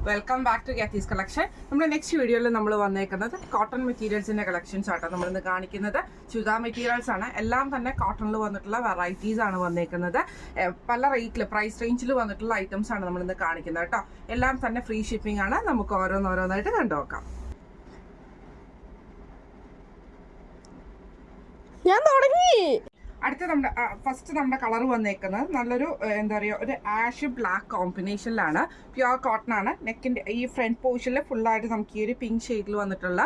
Welcome back to ഗാത്തീസ് collection. നമ്മുടെ next വീഡിയോയിൽ നമ്മൾ വന്നേക്കുന്നത് കോട്ടൺ മെറ്റീരിയൽസിന്റെ കളക്ഷൻസ് ആട്ടോ നമ്മളിന്ന് കാണിക്കുന്നത്. ചുരിദാർ മെറ്റീരിയൽസ് ആണ്, എല്ലാം തന്നെ കോട്ടണിൽ വന്നിട്ടുള്ള വെറൈറ്റീസ് ആണ് വന്നേക്കുന്നത്. പല റേറ്റിൽ പ്രൈസ് റേഞ്ചിൽ വന്നിട്ടുള്ള ഐറ്റംസ് ആണ് നമ്മളിന്ന് കാണിക്കുന്നത് കേട്ടോ. എല്ലാം തന്നെ ഫ്രീ ഷിപ്പിംഗ് ആണ്. നമുക്ക് ഓരോന്നോരോന്നായിട്ട് കണ്ടുനോക്കാം. ഞാൻ തുടങ്ങി. അടുത്ത ഫസ്റ്റ് നമ്മുടെ കളർ വന്നേക്കുന്നത് നല്ലൊരു എന്താ പറയുക, ഒരു ആഷ് ബ്ലാക്ക് കോമ്പിനേഷനിലാണ്. പ്യുവർ കോട്ടൺ ആണ്. നെക്കിൻ്റെ ഈ ഫ്രണ്ട് പോർഷനിൽ ഫുള്ളായിട്ട് നമുക്ക് ഈ ഒരു പിങ്ക് ഷെയ്ഡിൽ വന്നിട്ടുള്ള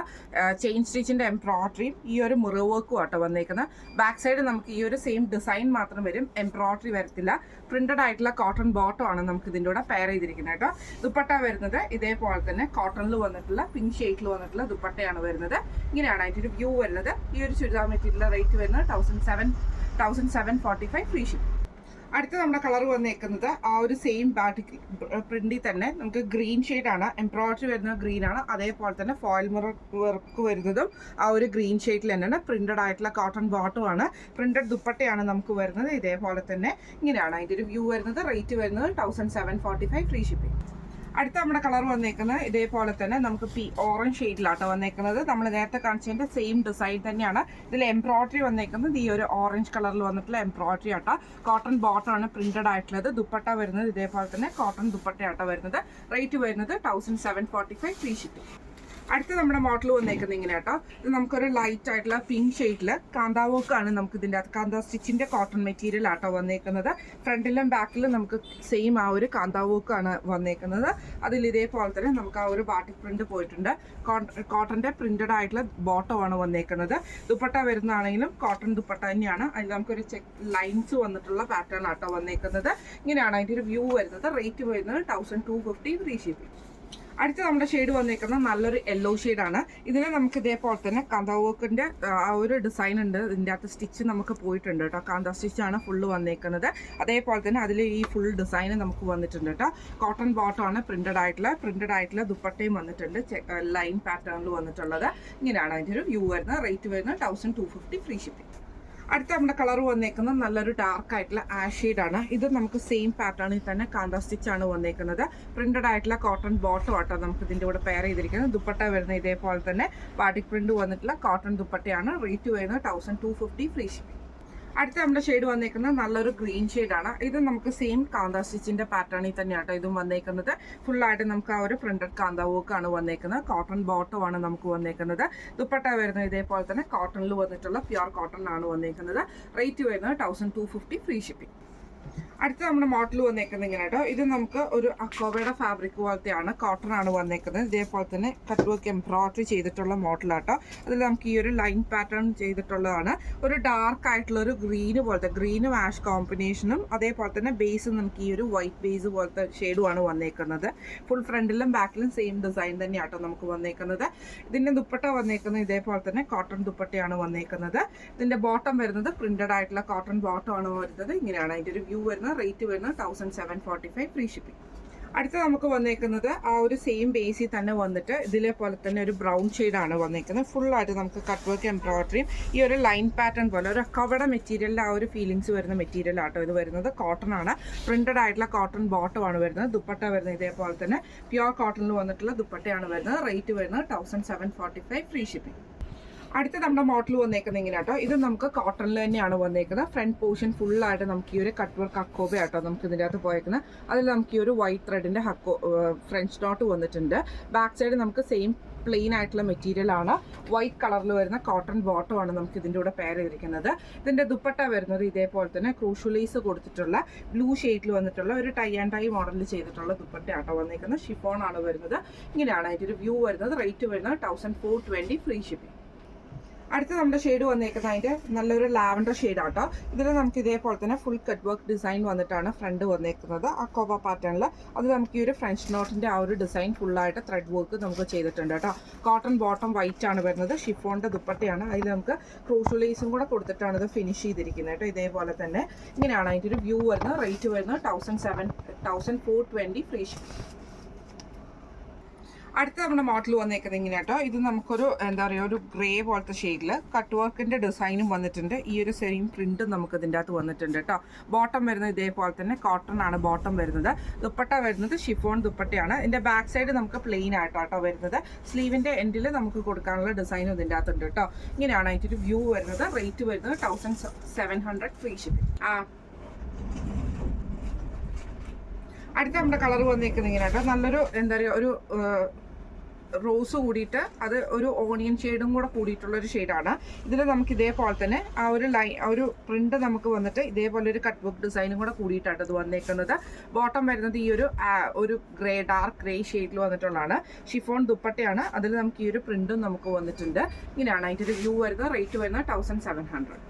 ചെയിൻ സ്റ്റിച്ചിൻ്റെ എംബ്രോയിഡറിയും ഈ ഒരു മിറർ വർക്കും ആട്ടോ വന്നേക്കുന്നത്. ബാക്ക് സൈഡ് നമുക്ക് ഈ ഒരു സെയിം ഡിസൈൻ മാത്രം വരും, എംബ്രോയിഡറി വരത്തില്ല. പ്രിന്റഡ് ആയിട്ടുള്ള കോട്ടൺ ബോട്ടം ആണ് നമുക്ക് ഇതിൻ്റെ കൂടെ പെയർ ചെയ്തിരിക്കുന്നത് കേട്ടോ. ദുപ്പട്ട വരുന്നത് ഇതേപോലെ തന്നെ കോട്ടണിൽ വന്നിട്ടുള്ള പിങ്ക് ഷെയ്ഡിൽ വന്നിട്ടുള്ള ദുപ്പട്ടയാണ് വരുന്നത്. ഇങ്ങനെയാണ് അതിൻ്റെ ഒരു വ്യൂ വരുന്നത്. ഈ ഒരു ചുരിദാർ മെറ്റീരിയൽ റേറ്റ് വരുന്നത് 1745 ഫ്രീ ഷിപ്പ്. അടുത്ത നമ്മുടെ കളർ വന്നേക്കുന്നത് ആ ഒരു സെയിം ബാറ്റിക് പ്രിന്റിൽ തന്നെ നമുക്ക് ഗ്രീൻ ഷെയ്ഡാണ്. എംബ്രോയിഡറി വരുന്നത് ഗ്രീൻ ആണ്. അതേപോലെ തന്നെ ഫോയിൽ മിറർ വർക്ക് വരുന്നതും ആ ഒരു ഗ്രീൻ ഷെയ്ഡിൽ തന്നെയാണ്. പ്രിന്റഡ് ആയിട്ടുള്ള കോട്ടൺ ബോട്ടം ആണ്. പ്രിന്റഡ് ദുപ്പട്ടയാണ് നമുക്ക് വരുന്നത്. ഇതേപോലെ തന്നെ ഇങ്ങനെയാണ് അതിൻ്റെ ഒരു വ്യൂ വരുന്നത്. റേറ്റ് വരുന്നത് 1745 ഫ്രീ ഷിപ്പിംഗ്. അടുത്ത നമ്മുടെ കളർ വന്നേക്കുന്നത് ഇതേപോലെ തന്നെ നമുക്ക് ഓറഞ്ച് ഷെയ്ഡിലാട്ടോ വന്നേക്കുന്നത്. നമ്മൾ നേരത്തെ കാണിച്ചതിൻ്റെ സെയിം ഡിസൈൻ തന്നെയാണ്. ഇതിൽ എംബ്രോയിഡറി വന്നേക്കുന്നത് ഈ ഒരു ഓറഞ്ച് കളറിൽ വന്നിട്ടുള്ള എംബ്രോയിഡറി ആട്ടോ. കോട്ടൺ ബോട്ടം ആണ് പ്രിന്റഡ് ആയിട്ടുള്ളത്. ദുപ്പട്ട വരുന്നത് ഇതേപോലെ തന്നെ കോട്ടൺ ദുപ്പട്ടയാട്ടോ വരുന്നത്. റേറ്റ് വരുന്നത് 1745 ഫ്രീ ഷിപ്പിംഗ്. അടുത്ത നമ്മുടെ മോഡൽ വന്നേക്കുന്നത് ഇങ്ങനെ കേട്ടോ. ഇത് നമുക്കൊരു ലൈറ്റ് ആയിട്ടുള്ള പിങ്ക് ഷെയ്ഡിൽ കാന്താ വർക്കാണ് നമുക്ക് ഇതിൻ്റെ അകത്ത്. കാന്താ സ്റ്റിച്ചിൻ്റെ കോട്ടൺ മെറ്റീരിയൽ ആട്ടോ വന്നേക്കുന്നത്. ഫ്രണ്ടിലും ബാക്കിലും നമുക്ക് സെയിം ആ ഒരു കാന്താ വർക്കാണ് വന്നേക്കുന്നത്. അതിൽ ഇതേപോലെ തന്നെ നമുക്ക് ആ ഒരു ബാട്ടിക് പ്രിന്റ് പോയിട്ടുണ്ട്. കോട്ടൻ്റെ പ്രിന്റഡ് ആയിട്ടുള്ള ബോട്ടമാണ് വന്നേക്കുന്നത്. ദുപ്പട്ട വരുന്നതാണെങ്കിലും കോട്ടൺ ദുപ്പട്ട തന്നെയാണ്. അതിൽ നമുക്കൊരു ലൈൻസ് വന്നിട്ടുള്ള പാറ്റേൺ ആട്ടോ വന്നേക്കുന്നത്. ഇങ്ങനെയാണ് അതിൻ്റെ ഒരു വ്യൂ വരുന്നത്. റേറ്റ് വരുന്നത് 1250 ഫ്രീ ഷിപ്പിംഗ്. അടുത്ത നമ്മുടെ ഷെയ്ഡ് വന്നേക്കുന്നത് നല്ലൊരു യെല്ലോ ഷെയ്ഡാണ്. ഇതിൽ നമുക്ക് ഇതേപോലെ തന്നെ കാന്താ വർക്കിൻ്റെ ആ ഒരു ഡിസൈൻ ഉണ്ട്. ഇതിൻ്റെ അകത്ത് സ്റ്റിച്ച് നമുക്ക് പോയിട്ടുണ്ട് കേട്ടോ. കാന്താ സ്റ്റിച്ചാണ് ഫുള്ള് വന്നേക്കുന്നത്. അതേപോലെ തന്നെ അതിൽ ഈ ഫുൾ ഡിസൈൻ നമുക്ക് വന്നിട്ടുണ്ട് കേട്ടോ. കോട്ടൺ ബോട്ടം ആണ് പ്രിന്റഡ് ആയിട്ടുള്ള ദുപ്പട്ടയും വന്നിട്ടുണ്ട്. ലൈൻ പാറ്റേണിൽ വന്നിട്ടുള്ളത്. ഇങ്ങനെയാണ് അതിൻ്റെ ഒരു വ്യൂ വരുന്നത്. റേറ്റ് വരുന്നത് 1250 ഫ്രീ ഷിപ്പിംഗ്. അടുത്ത നമ്മുടെ കളർ വന്നേക്കുന്നത് നല്ലൊരു ഡാർക്ക് ആയിട്ടുള്ള ആഷ് ഷെയ്ഡാണ്. ഇത് നമുക്ക് സെയിം പാറ്റേണിൽ തന്നെ കാന്താ സ്റ്റിച്ചാണ് വന്നേക്കുന്നത്. പ്രിന്റഡ് ആയിട്ടുള്ള കോട്ടൺ ബോട്ടം ആട്ടോ നമുക്ക് ഇതിൻ്റെ കൂടെ പെയർ ചെയ്തിരിക്കുന്നത്. ദുപ്പട്ട വരുന്നത് ഇതേപോലെ തന്നെ ബാട്ടിക് പ്രിന്റ് വന്നിട്ടുള്ള കോട്ടൺ ദുപ്പട്ടയാണ്. റേറ്റ് വരുന്നത് 1250 ഫ്രീ ഷിപ്പിംഗ്. അടുത്ത നമ്മുടെ ഷെയ്ഡ് വന്നേക്കുന്നത് നല്ലൊരു ഗ്രീൻ ഷെയ്ഡാണ്. ഇത് നമുക്ക് സെയിം കാന്താ സ്റ്റിച്ചിന്റെ പാറ്റേണിൽ തന്നെയാട്ടോ ഇതും വന്നേക്കുന്നത്. ഫുള്ളായിട്ട് നമുക്ക് ആ ഒരു പ്രിന്റഡ് കാന്താ വർക്കാണ് വന്നേക്കുന്നത്. കോട്ടൺ ബോട്ടം ആണ് നമുക്ക് വന്നേക്കുന്നത്. ദുപ്പട്ട വരുന്നത് ഇതേപോലെ തന്നെ കോട്ടണിൽ വന്നിട്ടുള്ള പ്യുവർ കോട്ടൺ ആണ് വന്നേക്കുന്നത്. റേറ്റ് വരുന്നത് 1250 ഫ്രീ ഷിപ്പിംഗ്. അടുത്ത നമ്മുടെ മോഡൽ വന്നേക്കുന്നത് ഇങ്ങനെ കേട്ടോ. ഇത് നമുക്ക് ഒരു അക്കോബയുടെ ഫാബ്രിക് പോലത്തെയാണ്. കോട്ടൺ ആണ് വന്നേക്കുന്നത്. ഇതേപോലെ തന്നെ കട്ട് വർക്ക് എംബ്രോയിഡറി ചെയ്തിട്ടുള്ള മോഡലാട്ടോ. അതിൽ നമുക്ക് ഈ ഒരു ലൈൻ പാറ്റേൺ ചെയ്തിട്ടുള്ളതാണ്. ഒരു ഡാർക്ക് ആയിട്ടുള്ള ഒരു ഗ്രീന് പോലത്തെ, ഗ്രീനും ആഷ് കോമ്പിനേഷനും അതേപോലെ തന്നെ ബേസും നമുക്ക് ഈ ഒരു വൈറ്റ് ബേസ് പോലത്തെ ഷെയ്ഡുമാണ് വന്നേക്കുന്നത്. ഫുൾ ഫ്രണ്ടിലും ബാക്കിലും സെയിം ഡിസൈൻ തന്നെയാട്ടോ നമുക്ക് വന്നേക്കുന്നത്. ഇതിൻ്റെ ദുപ്പട്ട വന്നേക്കുന്നത് ഇതേപോലെ തന്നെ കോട്ടൺ ദുപ്പട്ടയാണ് വന്നേക്കുന്നത്. ഇതിൻ്റെ ബോട്ടം വരുന്നത് പ്രിന്റഡ് ആയിട്ടുള്ള കോട്ടൺ ബോട്ടം ആണ് വരുന്നത്. ഇങ്ങനെയാണ് അതിൻ്റെ ഒരു വ്യൂ വരുന്നത്. റേറ്റ് വരുന്നത് 1745 ഫ്രീ ഷിപ്പിംഗ്. അടുത്ത നമുക്ക് വന്നേക്കുന്നത് ആ ഒരു സെയിം ബേസിൽ തന്നെ വന്നിട്ട് ഇതിലേപോലെ തന്നെ ഒരു ബ്രൗൺ ഷെയ്ഡാണ് വന്നേക്കുന്നത്. ഫുള്ളായിട്ട് നമുക്ക് കട്ട് വർക്ക് എംബ്രോയിഡറിയും ഈ ഒരു ലൈൻ പാറ്റേൺ പോലെ ഒരു കവട മെറ്റീരിയലിൻ്റെ ആ ഒരു ഫീലിങ്സ് വരുന്ന മെറ്റീരിയൽ ആട്ടോ ഇത് വരുന്നത്. കോട്ടൺ ആണ്. പ്രിന്റഡ് ആയിട്ടുള്ള കോട്ടൺ ബോട്ടം ആണ് വരുന്നത്. ദുപ്പട്ട വരുന്നത് ഇതേപോലെ തന്നെ പ്യുവർ കോട്ടണിൽ വന്നിട്ടുള്ള ദുപ്പട്ടയാണ് വരുന്നത്. റേറ്റ് വരുന്നത് 1745 ഫ്രീ ഷിപ്പിംഗ്. അടുത്ത നമ്മുടെ മോഡൽ വന്നേക്കുന്നത് ഇങ്ങനെ കേട്ടോ. ഇത് നമുക്ക് കോട്ടണിൽ തന്നെയാണ് വന്നേക്കുന്നത്. ഫ്രണ്ട് പോർഷൻ ഫുള്ളായിട്ട് നമുക്ക് ഈ ഒരു കട്ട് വർക്ക് ഹക്കോബ ആട്ടോ നമുക്ക് ഇതിൻ്റെ അകത്ത് പോയേക്കുന്നത്. അതിൽ നമുക്ക് ഈ ഒരു വൈറ്റ് ത്രെഡിൻ്റെ ഫ്രഞ്ച് നോട്ട് വന്നിട്ടുണ്ട്. ബാക്ക് സൈഡ് നമുക്ക് സെയിം പ്ലെയിൻ ആയിട്ടുള്ള മെറ്റീരിയൽ ആണ്. വൈറ്റ് കളറിൽ വരുന്ന കോട്ടൺ ബോട്ടം ആണ് നമുക്ക് ഇതിൻ്റെ കൂടെ പെയർ ചെയ്തിരിക്കുന്നത്. ഇതിൻ്റെ ദുപ്പട്ട വരുന്നത് ഇതേപോലെ തന്നെ ക്രൂഷ്യലൈസ് കൊടുത്തിട്ടുള്ള ബ്ലൂ ഷെയ്ഡിൽ വന്നിട്ടുള്ള ഒരു ടൈ ആൻഡ് ടൈ മോഡലിൽ ചെയ്തിട്ടുള്ള ദുപ്പട്ട ആട്ടോ വന്നേക്കുന്നത്. ഷിഫോൺ ആണ് വരുന്നത്. ഇങ്ങനെയാണ് അതിൻ്റെ ഒരു വ്യൂ വരുന്നത്. റേറ്റ് വരുന്നത് 1420 ഫ്രീ ഷിപ്പിംഗ്. അടുത്ത നമ്മുടെ ഷെയ്ഡ് വന്നേക്കുന്നത് അതിൻ്റെ നല്ലൊരു ലാവൻഡർ ഷെയ്ഡ് ആട്ടോ. ഇതിൽ നമുക്ക് ഇതേപോലെ തന്നെ ഫുൾ കട്ട് വർക്ക് ഡിസൈൻ വന്നിട്ടാണ് ഫ്രണ്ട് വന്നേക്കുന്നത്. അക്കോബ പാറ്റേണിൽ അത് നമുക്ക് ഈ ഒരു ഫ്രഞ്ച് നോട്ടിൻ്റെ ആ ഒരു ഡിസൈൻ ഫുള്ളായിട്ട് ത്രെഡ് വർക്ക് നമുക്ക് ചെയ്തിട്ടുണ്ട് കേട്ടോ. കോട്ടൺ ബോട്ടം വൈറ്റ് ആണ് വരുന്നത്. ഷിഫോണിൻ്റെ ദുപ്പട്ടയാണ്. അതിൽ നമുക്ക് ക്രൂഷ്യലൈസും കൂടെ കൊടുത്തിട്ടാണ് ഇത് ഫിനിഷ് ചെയ്തിരിക്കുന്നത് കേട്ടോ. ഇതേപോലെ തന്നെ ഇങ്ങനെയാണ് അതിൻ്റെ ഒരു വ്യൂ വരുന്നത്. റേറ്റ് വരുന്നത് 1420 ഫ്രീ ഷിപ്പിംഗ്. അടുത്ത നമ്മുടെ മോഡൽ വന്നേക്കുന്നത് ഇങ്ങനെ കേട്ടോ. ഇത് നമുക്കൊരു എന്താ പറയുക ഒരു ഗ്രേ പോലത്തെ ഷെയ്ഡിൽ കട്ട് വർക്കിൻ്റെ ഡിസൈനും വന്നിട്ടുണ്ട്. ഈ ഒരു സെയിം പ്രിൻറ്റും നമുക്ക് ഇതിൻ്റെ അകത്ത് വന്നിട്ടുണ്ട് കേട്ടോ. ബോട്ടം വരുന്നത് ഇതേപോലെ തന്നെ കോട്ടൺ ആണ് ബോട്ടം വരുന്നത്. ദുപ്പട്ട വരുന്നത് ഷിഫോൺ ദുപ്പട്ടയാണ്. ഇതിൻ്റെ ബാക്ക് സൈഡ് നമുക്ക് പ്ലെയിൻ ആയിട്ടോ വരുന്നത്. സ്ലീവിൻ്റെ എൻഡിൽ നമുക്ക് കൊടുക്കാനുള്ള ഡിസൈനും ഇതിൻ്റെ അകത്തുണ്ട് കേട്ടോ. ഇങ്ങനെയാണ് അതിൻ്റെ ഒരു വ്യൂ വരുന്നത്. റേറ്റ് വരുന്നത് 1700 ഫ്രീ ഷിപ്പിംഗ്. അടുത്ത നമ്മുടെ കളർ വന്നേക്കുന്നത് ഇങ്ങനെ കേട്ടോ. നല്ലൊരു എന്താ പറയുക ഒരു റോസ് കൂടിയിട്ട് അത് ഒരു ഓണിയൻ ഷെയ്ഡും കൂടെ കൂടിയിട്ടുള്ളൊരു ഷെയ്ഡാണ്. ഇതിൽ നമുക്ക് ഇതേപോലെ തന്നെ ആ ഒരു പ്രിന്റ് നമുക്ക് വന്നിട്ട് ഇതേപോലെ ഒരു കട്ട് വർക്ക് ഡിസൈനും കൂടെ കൂടിയിട്ടാണ് ഇത് വന്നേക്കുന്നത്. ബോട്ടം വരുന്നത് ഈ ഒരു ഗ്രേ ഡാർക്ക് ഗ്രേ ഷെയ്ഡിൽ വന്നിട്ടുള്ളതാണ്. ഷിഫോൺ ദുപ്പട്ടയാണ്. അതിൽ നമുക്ക് ഈ ഒരു പ്രിന്റും നമുക്ക് വന്നിട്ടുണ്ട്. ഇങ്ങനെയാണ് അതിൻ്റെ ഒരു വ്യൂ വരുന്നത്. റേറ്റ് വരുന്നത് 1700.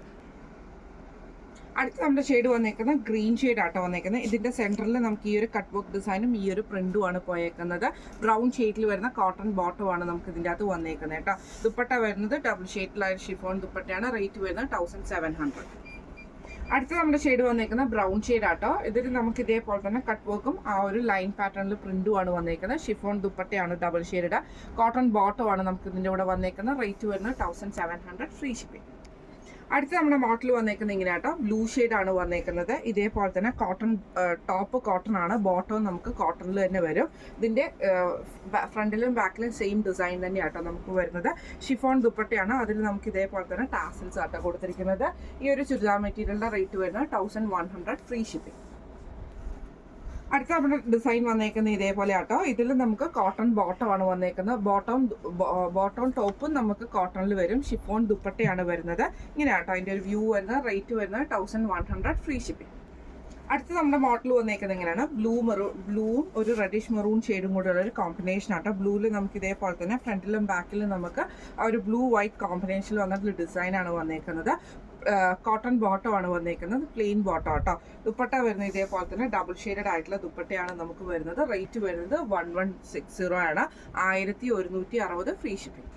അടുത്ത നമ്മുടെ ഷെയ്ഡ് വന്നേക്കുന്നത് ഗ്രീൻ ഷെയ്ഡ് ആട്ടോ വന്നേക്കുന്നത്. ഇതിന്റെ സെന്ററിൽ നമുക്ക് ഈ ഒരു കട്ട് വർക്ക് ഡിസൈനും ഈ ഒരു പ്രിന്റും ആണ് പോയേക്കുന്നത്. ബ്രൗൺ ഷെയ്ഡിൽ വരുന്ന കോട്ടൺ ബോട്ടം ആണ് നമുക്ക് ഇതിൻ്റെ അകത്ത് വന്നേക്കുന്നത് കേട്ടോ. ദുപ്പട്ട വരുന്നത് ഡബിൾ ഷെയ്ഡിലായ ഷിഫോൺ ദുപ്പട്ടയാണ്. റേറ്റ് വരുന്നത് 1700. അടുത്ത നമ്മുടെ ഷെയ്ഡ് വന്നേക്കുന്നത് ബ്രൗൺ ഷെയ്ഡ് ആട്ടോ. ഇതിൽ നമുക്ക് ഇതേപോലെ തന്നെ കട്ട് വർക്കും ആ ഒരു ലൈൻ പാറ്റേണിൽ പ്രിന്റും ആണ് വന്നേക്കുന്നത്. ഷിഫോൺ ദുപ്പട്ടയാണ് ഡബിൾ ഷെയ്ഡ്. കോട്ടൺ ബോട്ടം ആണ് നമുക്ക് ഇതിൻ്റെ കൂടെ വന്നേക്കുന്നത്. റേറ്റ് വരുന്നത് 1700 ഫ്രീ ഷിപ്പിംഗ്. അടുത്ത നമ്മുടെ മോഡൽ വന്നേക്കുന്നത് ഇങ്ങനെ കേട്ടോ. ബ്ലൂ ഷെയ്ഡ് ആണ് വന്നേക്കുന്നത്. ഇതേപോലെ തന്നെ കോട്ടൺ ടോപ്പ് കോട്ടൺ ആണ്, ബോട്ടവും നമുക്ക് കോട്ടണിൽ തന്നെ വരും. ഇതിന്റെ ഫ്രണ്ടിലും ബാക്കിലും സെയിം ഡിസൈൻ തന്നെയാട്ടോ നമുക്ക് വരുന്നത്. ഷിഫോൺ ദുപ്പട്ടയാണ്. അതിൽ നമുക്ക് ഇതേപോലെ തന്നെ ടാസിൽസ് ആട്ടോ കൊടുത്തിരിക്കുന്നത്. ഈ ഒരു ചുരിദാർ മെറ്റീരിയലിന്റെ റേറ്റ് വരുന്നത് 1100 ഫ്രീ ഷിപ്പിംഗ്. അടുത്ത നമ്മുടെ ഡിസൈൻ വന്നേക്കുന്നത് ഇതേപോലെ ആട്ടോ. ഇതിൽ നമുക്ക് കോട്ടൺ ബോട്ടം ആണ് വന്നേക്കുന്നത്. ബോട്ടം ടോപ്പും നമുക്ക് കോട്ടണിൽ വരും. ഷിഫോൺ ദുപ്പട്ടയാണ് വരുന്നത്. ഇങ്ങനെ ആട്ടോ അതിൻ്റെ ഒരു വ്യൂ വരുന്നത്. റേറ്റ് വരുന്നത് 1100 ഫ്രീ ഷിപ്പിംഗ്. അടുത്ത നമ്മുടെ മോഡൽ വന്നേക്കുന്നത് എങ്ങനെയാണ്, ബ്ലൂവും ഒരു റെഡിഷ് മെറൂൺ ഷെയ്ഡും കൂടെ ഉള്ള ഒരു കോമ്പിനേഷൻ ആട്ടോ. ബ്ലൂവിൽ നമുക്ക് ഇതേപോലെ തന്നെ ഫ്രണ്ടിലും ബാക്കിലും നമുക്ക് ആ ഒരു ബ്ലൂ വൈറ്റ് കോമ്പിനേഷനിൽ വന്നിട്ടുള്ള ഡിസൈനാണ് വന്നേക്കുന്നത്. കോട്ടൺ ബോട്ടം ആണ് വന്നേക്കുന്നത്. പ്ലെയിൻ ബോട്ടം ആട്ടോ. ദുപ്പട്ട വരുന്നത് ഇതേപോലെ തന്നെ ഡബിൾ ഷെയ്ഡഡ് ആയിട്ടുള്ള ദുപ്പട്ടയാണ് നമുക്ക് വരുന്നത്. റേറ്റ് വരുന്നത് 1160 ആണ്. 1160 ഫ്രീ ഷിപ്പിംഗ്.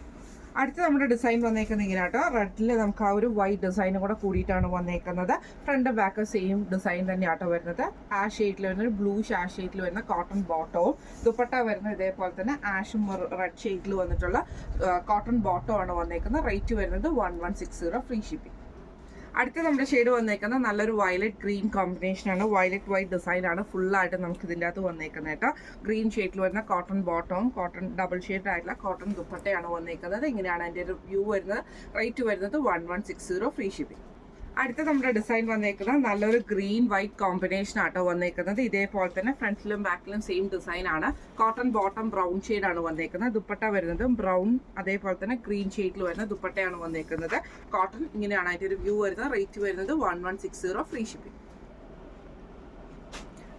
അടുത്ത നമ്മുടെ ഡിസൈൻ വന്നേക്കുന്നത് ഇങ്ങനെ കേട്ടോ. റെഡിൽ നമുക്ക് ആ ഒരു വൈറ്റ് ഡിസൈനും കൂടെ കൂടിയിട്ടാണ് വന്നേക്കുന്നത്. ഫ്രണ്ട് ബാക്ക് സെയിം ഡിസൈൻ തന്നെയാട്ടോ വരുന്നത്. ആ ഷെയ്ഡിൽ വരുന്ന ബ്ലൂ ഷെയ്ഡിൽ വരുന്ന കോട്ടൺ ബോട്ടവും ദുപ്പട്ട വരുന്നത് ഇതേപോലെ തന്നെ ആഷും റെഡ് ഷെയ്ഡിൽ വന്നിട്ടുള്ള കോട്ടൺ ബോട്ടം ആണ് വന്നേക്കുന്നത്. റേറ്റ് വരുന്നത് 1160 ഫ്രീ ഷിപ്പിംഗ്. അടുത്ത നമ്മുടെ ഷെയ്ഡ് വന്നേക്കുന്നത് നല്ലൊരു വയലറ്റ് ഗ്രീൻ കോമ്പിനേഷൻ ആണ്. വയലറ്റ് വൈറ്റ് ഡിസൈൻ ആണ് ഫുള്ളായിട്ട് നമുക്ക് ഇതിൻ്റെ അകത്ത് വന്നേക്കുന്നത് കേട്ടോ. ഗ്രീൻ ഷെയ്ഡിൽ വരുന്ന കോട്ടൺ ബോട്ടവും കോട്ടൺ ഡബിൾ ഷെയ്ഡ് ആയിട്ടുള്ള കോട്ടൺ ദുപ്പട്ടയാണ് വന്നേക്കുന്നത്. ഇങ്ങനെയാണ് അതിൻ്റെ ഒരു വ്യൂ വരുന്നത്. റേറ്റ് വരുന്നത് 1160 ഫ്രീ ഷിപ്പിംഗ്. അടുത്ത നമ്മുടെ ഡിസൈൻ വന്നേക്കുന്നത് നല്ലൊരു ഗ്രീൻ വൈറ്റ് കോമ്പിനേഷൻ ആട്ടോ വന്നേക്കുന്നത്. ഇതേപോലെ തന്നെ ഫ്രണ്ടിലും ബാക്കിലും സെയിം ഡിസൈൻ ആണ്. കോട്ടൺ ബോട്ടം ബ്രൗൺ ഷെയ്ഡ് ആണ് വന്നേക്കുന്നത്. ദുപ്പട്ട വരുന്നത് ബ്രൗൺ അതേപോലെ തന്നെ ഗ്രീൻ ഷെയ്ഡിൽ വരുന്ന ദുപ്പട്ടയാണ് വന്നേക്കുന്നത്. കോട്ടൺ ഇങ്ങനെയാണ് അതിൻ്റെ ഒരു വ്യൂ വരുന്നത്. റേറ്റ് വരുന്നത് 1160 ഫ്രീ ഷിപ്പിംഗ്.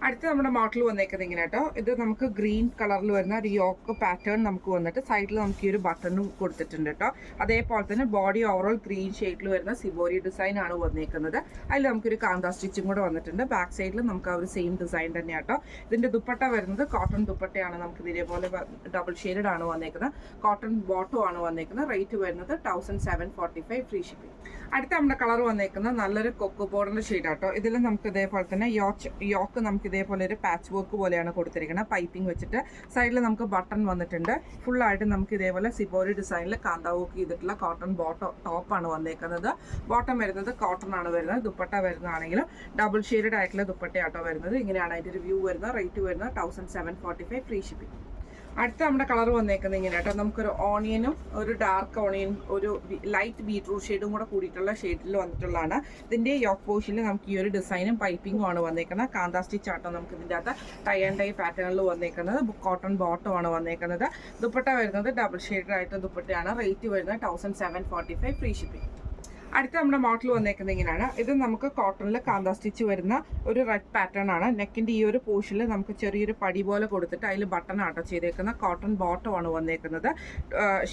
അടുത്ത നമ്മുടെ മോഡൽ വന്നേക്കുന്നത് ഇങ്ങനെ കേട്ടോ. ഇത് നമുക്ക് ഗ്രീൻ കളറിൽ വരുന്ന ഒരു യോക്ക് പാറ്റേൺ നമുക്ക് വന്നിട്ട് സൈഡിൽ നമുക്ക് ഈ ഒരു ബട്ടണും കൊടുത്തിട്ടുണ്ട് കേട്ടോ. അതേപോലെ തന്നെ ബോഡി ഓവറോൾ ഗ്രീൻ ഷെയ്ഡിൽ വരുന്ന സിബോരി ഡിസൈൻ ആണ് വന്നേക്കുന്നത്. അതിൽ നമുക്കൊരു കാന്ത സ്റ്റിച്ചും കൂടെ വന്നിട്ടുണ്ട്. ബാക്ക് സൈഡിൽ നമുക്ക് ആ ഒരു സെയിം ഡിസൈൻ തന്നെ കേട്ടോ. ഇതിന്റെ ദുപ്പട്ട വരുന്നത് കോട്ടൺ ദുപ്പട്ടയാണ്. നമുക്ക് ഇതേപോലെ ഡബിൾ ഷെയ്ഡഡ് ആണ് വന്നേക്കുന്നത്. കോട്ടൺ ബോട്ടം ആണ് വന്നേക്കുന്നത്. റേറ്റ് വരുന്നത് 1745 ഫ്രീ ഷിപ്പിംഗ്. അടുത്ത നമ്മുടെ കളർ വന്നേക്കുന്നത് നല്ലൊരു കൊക്കോ ബോർഡിന്റെ ഷെയ്ഡ് ആട്ടോ. ഇതിൽ നമുക്ക് ഇതേപോലെ തന്നെ യോക്ക് നമുക്ക് ഇതേപോലെ ഒരു പാച്ച് വർക്ക് പോലെയാണ് കൊടുത്തിരിക്കുന്നത്. പൈപ്പിംഗ് വെച്ചിട്ട് സൈഡിൽ നമുക്ക് ബട്ടൺ വന്നിട്ടുണ്ട്. ഫുള്ളായിട്ട് നമുക്ക് ഇതേപോലെ സിബോരി ഡിസൈനിൽ കാന്ത വർക്ക് ചെയ്തിട്ടുള്ള കോട്ടൺ ടോപ്പാണ് വന്നേക്കുന്നത്. ബോട്ടം വരുന്നത് കോട്ടൺ ആണ് വരുന്നത്. ദുപ്പട്ട വരുന്നതാണെങ്കിലും ഡബിൾ ഷെയ്ഡഡ് ആയിട്ടുള്ള ദുപ്പട്ടയാട്ടോ വരുന്നത്. ഇങ്ങനെയാണ് അതിൻ്റെ ഒരു വ്യൂ വരുന്നത്. റേറ്റ് വരുന്നത് 1745 ഫ്രീ ഷിപ്പിംഗ്. അടുത്ത നമ്മുടെ കളർ വന്നേക്കുന്നത് ഇങ്ങനെ കേട്ടോ. നമുക്കൊരു ഓണിയനും ഒരു ഡാർക്ക് ഓണിയൻ ഒരു ലൈറ്റ് ബീട്രൂട്ട് ഷെയ്ഡും കൂടെ കൂടിയിട്ടുള്ള ഷെയ്ഡിൽ വന്നിട്ടുള്ളതാണ്. ഇതിൻ്റെ യോക്ക് പോഷനിൽ നമുക്ക് ഈ ഒരു ഡിസൈനും പൈപ്പിംഗും ആണ് വന്നേക്കുന്നത്. കാന്ത സ്റ്റിച്ച് ആട്ടോ നമുക്ക് ഇതിൻ്റെ അകത്ത് ടൈ ആൻഡ് ടൈ പാറ്റേണിൽ വന്നേക്കുന്നത്. കോട്ടൺ ബോട്ടം ആണ് വന്നേക്കുന്നത്. ദുപ്പട്ട വരുന്നത് ഡബിൾ ഷെയ്ഡ് ആയിട്ട് ദുപ്പട്ടയാണ്. റേറ്റ് വരുന്നത് 1745 ഫ്രീ ഷിപ്പിംഗ്. അടുത്ത നമ്മുടെ മോഡൽ വന്നേക്കുന്നത് ഇങ്ങനെയാണ്. ഇത് നമുക്ക് കോട്ടണിൽ കാന്ത സ്റ്റിച്ച് വരുന്ന ഒരു റെഡ് പാറ്റേൺ ആണ്. നെക്കിന്റെ ഈ ഒരു പോർഷനിൽ നമുക്ക് ചെറിയൊരു പടി പോലെ കൊടുത്തിട്ട് അതിൽ ബട്ടൺ ആട്ടോ ചെയ്തേക്കുന്ന. കോട്ടൺ ബോട്ടം ആണ് വന്നേക്കുന്നത്.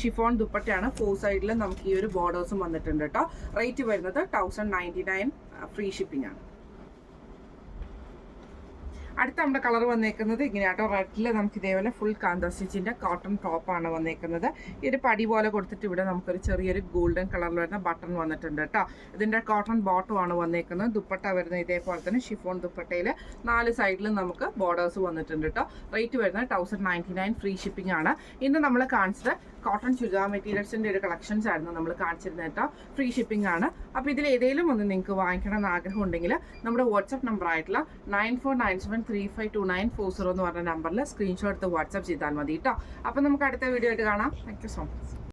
ഷിഫോൺ ദുപ്പട്ടയാണ്. 4 സൈഡിലും നമുക്ക് ഈ ഒരു ബോർഡേഴ്സും വന്നിട്ടുണ്ട് കേട്ടോ. റേറ്റ് വരുന്നത് 1099 ഫ്രീ ഷിപ്പിംഗ് ആണ്. അടുത്ത നമ്മുടെ കളർ വന്നേക്കുന്നത് ഇങ്ങനെയാട്ടോ. റെഡിൽ നമുക്ക് ഇതേപോലെ ഫുൾ കാന്ത സ്റ്റിച്ചിൻ്റെ കോട്ടൺ ടോപ്പാണ് വന്നേക്കുന്നത്. ഈ ഒരു പടി പോലെ കൊടുത്തിട്ട് ഇവിടെ നമുക്കൊരു ചെറിയൊരു ഗോൾഡൻ കളറിൽ വരുന്ന ബട്ടൺ വന്നിട്ടുണ്ട് കേട്ടോ. ഇതിൻ്റെ കോട്ടൺ ബോട്ടം ആണ് വന്നേക്കുന്നത്. ദുപ്പട്ട വരുന്നത് ഇതേപോലെ തന്നെ ഷിഫോൺ ദുപ്പട്ടയിൽ 4 സൈഡിലും നമുക്ക് ബോർഡേഴ്സ് വന്നിട്ടുണ്ട് കേട്ടോ. റേറ്റ് വരുന്നത് 1099, ഫ്രീ ഷിപ്പിംഗ് ആണ്. ഇന്ന് നമ്മൾ കാണിച്ചത് കോട്ടൺ ചുരിദാർ മെറ്റീരിയൽസിൻ്റെ ഒരു കളക്ഷൻസ് ആയിരുന്നു നമ്മൾ കാണിച്ചിരുന്നത് കേട്ടോ. ഫ്രീ ഷിപ്പിംഗ് ആണ്. അപ്പോൾ ഇതിൽ ഏതെങ്കിലും ഒന്ന് നിങ്ങൾക്ക് വാങ്ങിക്കണം എന്ന് ആഗ്രഹം ഉണ്ടെങ്കിൽ നമ്മുടെ വാട്സപ്പ് നമ്പർ ആയിട്ടുള്ള 9497352940 എന്ന് പറഞ്ഞ നമ്പറിൽ സ്ക്രീൻഷോട്ട് എടുത്ത് വാട്സപ്പ് ചെയ്താൽ മതി കേട്ടോ. അപ്പോൾ നമുക്ക് അടുത്ത വീഡിയോ ആയിട്ട് കാണാം. Thank you so much.